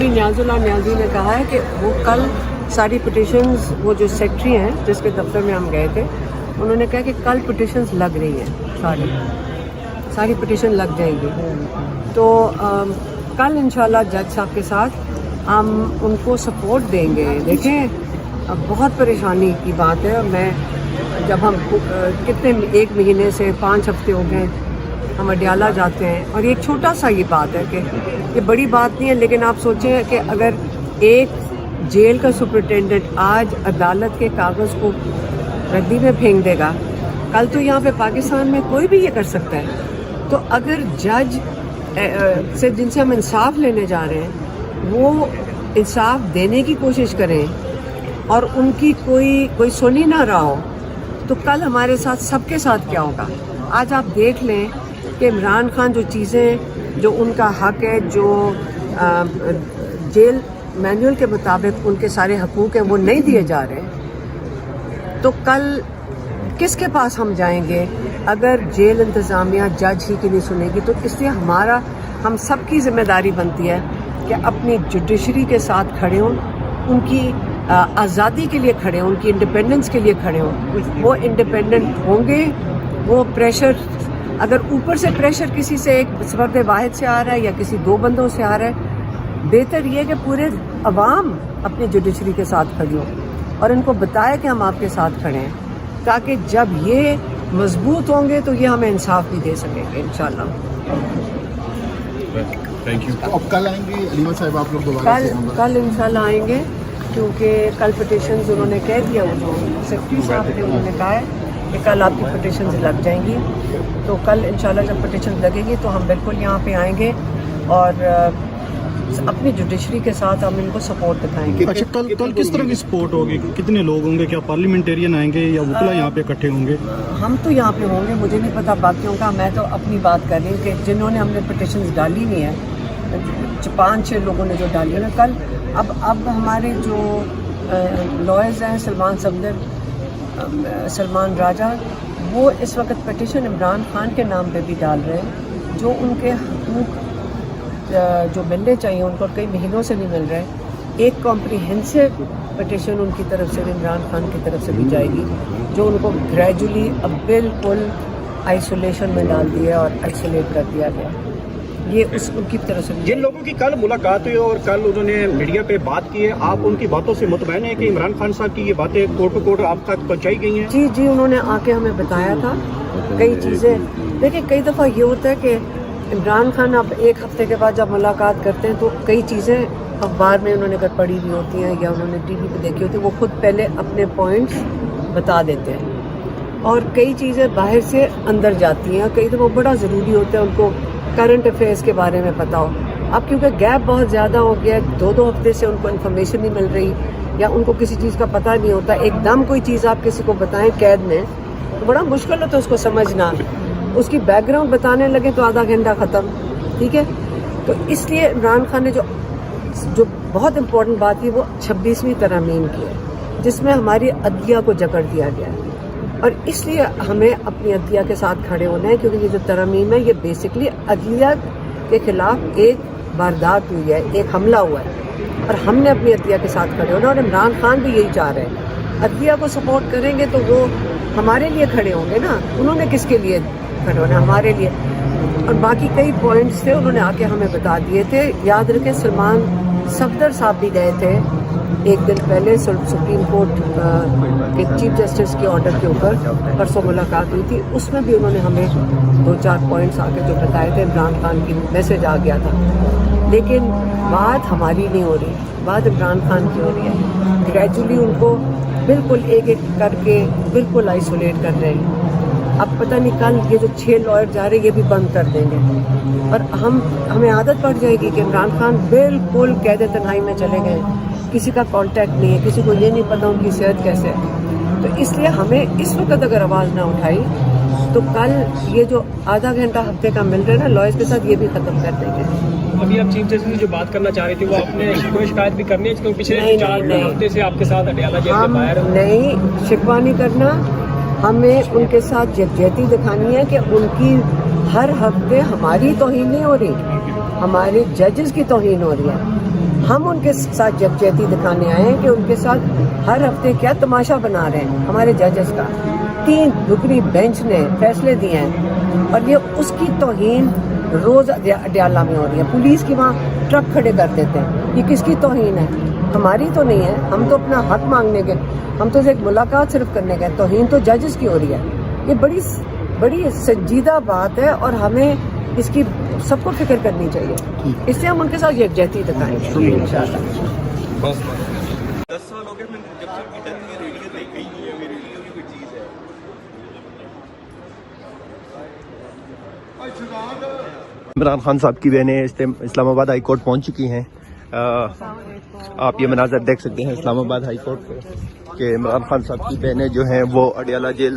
Secretary न्याजुल्लाह Niazi ने कहा है कि वो कल सारी पिटिशन्स, वो जो सेक्रेटरी हैं जिसके दफ्तर में हम गए थे, उन्होंने कहा कि कल पिटिशन्स लग रही हैं, सारी पिटिशन लग जाएंगी। तो कल इंशाल्लाह जज साहब के साथ हम उनको सपोर्ट देंगे। देखें बहुत परेशानी की बात है। मैं जब हम कितने 1 महीने से 5 हफ्ते हो गए हम अडियाला जाते हैं, और एक छोटा सा ये बात है कि ये बड़ी बात नहीं है, लेकिन आप सोचें कि अगर एक जेल का सुपरिटेंडेंट आज अदालत के कागज़ को रद्दी में फेंक देगा, कल तो यहाँ पे पाकिस्तान में कोई भी ये कर सकता है। तो अगर जज से जिनसे हम इंसाफ लेने जा रहे हैं वो इंसाफ देने की कोशिश करें और उनकी कोई सुन ही ना रहा हो, तो कल हमारे साथ सबके साथ क्या होगा। आज आप देख लें कि इमरान खान जो चीज़ें, जो उनका हक है, जो जेल मैनुअल के मुताबिक उनके सारे हकूक़ हैं वो नहीं दिए जा रहे, तो कल किसके पास हम जाएंगे अगर जेल इंतज़ामिया जज ही की नहीं सुनेगी। तो इसलिए हम सबकी ज़िम्मेदारी बनती है कि अपनी जुडिशरी के साथ खड़े हों, उनकी आज़ादी के लिए खड़े हों, उनकी इंडिपेंडेंस के लिए खड़े हों। वो इंडिपेंडेंट होंगे। वो प्रेशर, अगर ऊपर से प्रेशर किसी से एक फर्द वाहिद से आ रहा है या किसी 2 बंदों से आ रहा है, बेहतर ये कि पूरे अवाम अपनी जुडिशरी के साथ खड़ी हो और इनको बताए कि हम आपके साथ खड़े हैं, ताकि जब ये मजबूत होंगे तो ये हमें इंसाफ भी दे सकेंगे इंशाल्लाह। Thank you. अब कल आएंगे अलीमा साहब आप लोग दोबारा? कल इंशाल्लाह आएंगे, क्योंकि कल पिटिशन्स उन्होंने कह दिया, वो सेक्रेटरी साहब ने उन्होंने कहा है कि कल आपकी पिटिशन्स लग जाएंगी। तो कल इंशाल्लाह जब पिटिशन लगेगी तो हम बिल्कुल यहाँ पे आएंगे और अपनी जुडिशरी के साथ हम इनको सपोर्ट दिखाएंगे। अच्छा, कल किस तरह की सपोर्ट होगी? कितने लोग होंगे? क्या पार्लियामेंटेरियन आएंगे या वकला यहाँ पे इकट्ठे होंगे? हम तो यहाँ पे होंगे, मुझे नहीं पता बाकियों का। मैं तो अपनी बात कर रही हूँ कि जिन्होंने हमने पिटिशन्स डाली हुई है, 5-6 लोगों ने जो डाली है कल। अब हमारे जो लॉयर्स हैं, सलमान राजा, वो इस वक्त पिटिशन इमरान खान के नाम पे भी डाल रहे हैं, जो उनके हकूक़ जो मिलने चाहिए उनको कई महीनों से नहीं मिल रहे। एक कॉम्प्रिहेंसिव पिटिशन उनकी तरफ से, इमरान खान की तरफ से भी जाएगी, जो उनको ग्रेजुअली अब बिल्कुल आइसोलेशन में डाल दिया और आइसोलेट कर दिया गया। ये उनकी तरफ से। जिन लोगों की कल मुलाकात हुई और कल उन्होंने मीडिया पे बात की है, आप उनकी बातों से मुतमईन है कि इमरान खान साहब की ये बातें कोर्ट टू कोर्ट आप तक पहुँचाई गई हैं? जी, उन्होंने आके हमें बताया था कई चीज़ें। देखिए, कई दफ़ा ये होता है कि इमरान खान अब 1 हफ्ते के बाद जब मुलाकात करते हैं तो कई चीज़ें अखबार में उन्होंने अगर पढ़ी हुई होती हैं या उन्होंने टीवी पे देखी होती है, वो खुद पहले अपने पॉइंट्स बता देते हैं, और कई चीज़ें बाहर से अंदर जाती हैं। कई दफ़ा बड़ा ज़रूरी होता है उनको करंट अफेयर्स के बारे में पता हो। अब क्योंकि गैप बहुत ज़्यादा हो गया, 2-2 हफ्ते से उनको इन्फॉर्मेशन नहीं मिल रही या उनको किसी चीज़ का पता नहीं होता, एकदम कोई चीज़ आप किसी को बताएं कैद में तो बड़ा मुश्किल होता है उसको समझना। उसकी बैकग्राउंड बताने लगे तो आधा घंटा ख़त्म, ठीक है। तो इसलिए इमरान खान ने जो बहुत इम्पोर्टेंट बात की वो 26वीं तरमीम की है, जिसमें हमारी अदलिया को जकड़ दिया गया है, और इसलिए हमें अपनी अदलिया के साथ खड़े होना है, क्योंकि ये जो तरमीम है ये बेसिकली अदलिया के खिलाफ एक वारदात हुई है, एक हमला हुआ है, और हमने अपनी अदलिया के साथ खड़े होना। और इमरान खान भी यही चाह रहे हैं, अदलिया को सपोर्ट करेंगे तो वो हमारे लिए खड़े होंगे ना। उन्होंने किसके लिए खड़े होना? हमारे लिए। और बाकी कई पॉइंट्स थे उन्होंने आके हमें बता दिए थे। याद रखें, सलमान सफदर साहब भी गए थे 1 दिन पहले सुप्रीम कोर्ट के चीफ जस्टिस के ऑर्डर के ऊपर, परसों मुलाकात हुई थी, उसमें भी उन्होंने हमें 2-4 पॉइंट्स आके जो बताए थे। इमरान खान की मैसेज आ गया था, लेकिन बात हमारी नहीं हो रही, बात इमरान खान की हो रही है। ग्रेजुअली उनको बिल्कुल एक करके बिल्कुल आइसोलेट कर रहे हैं। अब पता नहीं कल ये जो 6 लॉयर जा रहे हैं ये भी बंद कर देंगे, और हमें आदत पड़ जाएगी कि इमरान खान बिल्कुल कैद तन्हाई में चले गए, किसी का कांटेक्ट नहीं है, किसी को ये नहीं पता उनकी सेहत कैसे है। तो इसलिए हमें इस वक्त अगर आवाज़ ना उठाई तो कल ये जो आधा घंटा हफ्ते का मिल रहा है ना लॉयर्स के साथ, ये भी ख़त्म कर देंगे। अभी आप चीफ जस्टिस जो बात करना चाह रहे थे वो आपने कोई शिकायत भी करनी है, क्योंकि पिछले 4 हफ्ते से आपके साथ अडियाला जेल में बाहर नहीं शिकवा नहीं करना, हमें उनके साथ यकजहती दिखानी है कि उनकी हर हफ्ते हमारी तौहीन नहीं हो रही, हमारे जजेस की तौहीन हो रही है। हम उनके साथ यकजहती दिखाने आए हैं कि उनके साथ हर हफ्ते क्या तमाशा बना रहे हैं हमारे जजेस का। 3 रुकनी बेंच ने फैसले दिए हैं और ये उसकी तौहीन रोज अडयाला में हो रही है। पुलिस की वहाँ ट्रक खड़े कर देते हैं। ये किसकी तौहीन है? हमारी तो नहीं है। हम तो अपना हक मांगने गए, हम तो एक मुलाकात सिर्फ करने गए। तौहीन तो जजेस की हो रही है। ये बड़ी संजीदा बात है और हमें इसकी सबको फिक्र करनी चाहिए। इससे हम उनके साथ यकजहती दिखाएंगे इंशाअल्लाह। 10 साल हो गए मैंने जब से उनकी डेथ की रेडियो देखी ही है, मेरे रेडियो की कोई चीज़ है। इमरान खान साहब की बहनें इस्लामाबाद हाई कोर्ट पहुंच चुकी हैं। आप ये मनाजर देख सकते हैं इस्लामाबाद हाई कोर्ट के इमरान खान साहब की बहनें जो हैं वो अडयाला जेल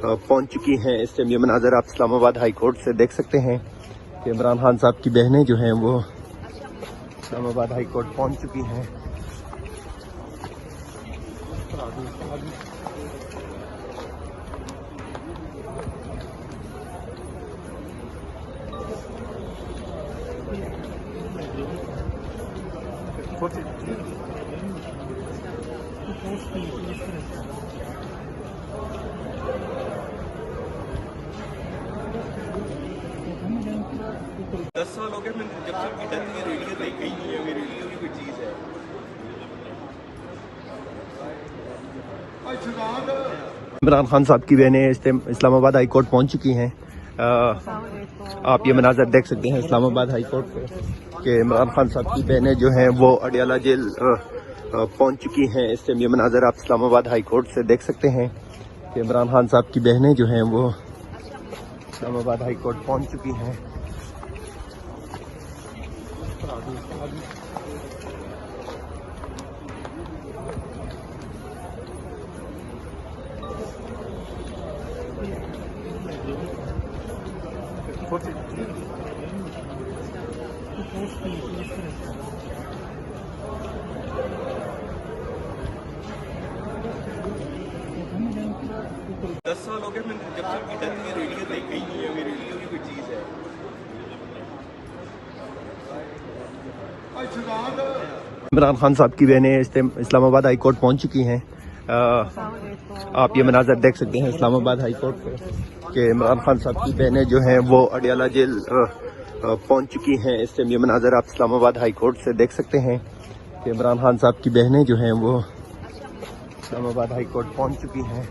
पहुंच चुकी हैं। इस टाइम ये मनाजर आप इस्लामाबाद हाई कोर्ट से देख सकते हैं कि इमरान खान साहब की बहनें जो हैं वो इस्लामाबाद हाई कोर्ट पहुंच चुकी हैं। दस साल हो गए मैंने जब से उनकी डेथ की रेडियो देखी ही है, मेरे रेडियो की कोई चीज़ है। इमरान खान साहब की बहनें इस्लामाबाद हाई कोर्ट पहुंच चुकी हैं। आप ये मनाजर देख सकते हैं इस्लामाबाद हाई कोर्ट के इमरान खान साहब की बहनें जो हैं वो अडयाला जेल पहुंच चुकी हैं। इस टाइम ये मनाजर आप इस्लामाबाद हाई कोर्ट से देख सकते हैं कि इमरान खान साहब की बहनें जो हैं वो इस्लामाबाद हाई कोर्ट पहुंच चुकी हैं। दस साल हो गए मैंने जब से उनकी डेथ की रेडियो देखी ही है, मेरे रेडियो की कोई चीज़ है। इमरान खान साहब की बहनें इस्लामाबाद हाई कोर्ट पहुंच चुकी हैं। आप ये मनाजर देख सकते हैं इस्लामाबाद हाई कोर्ट के इमरान खान साहब की बहनें जो हैं वो अडयाला जेल पहुंच चुकी हैं। इस टाइम ये मनाजर आप इस्लामाबाद हाई कोर्ट से देख सकते हैं कि इमरान खान साहब की बहनें जो हैं वो इस्लामाबाद हाई कोर्ट पहुंच चुकी हैं।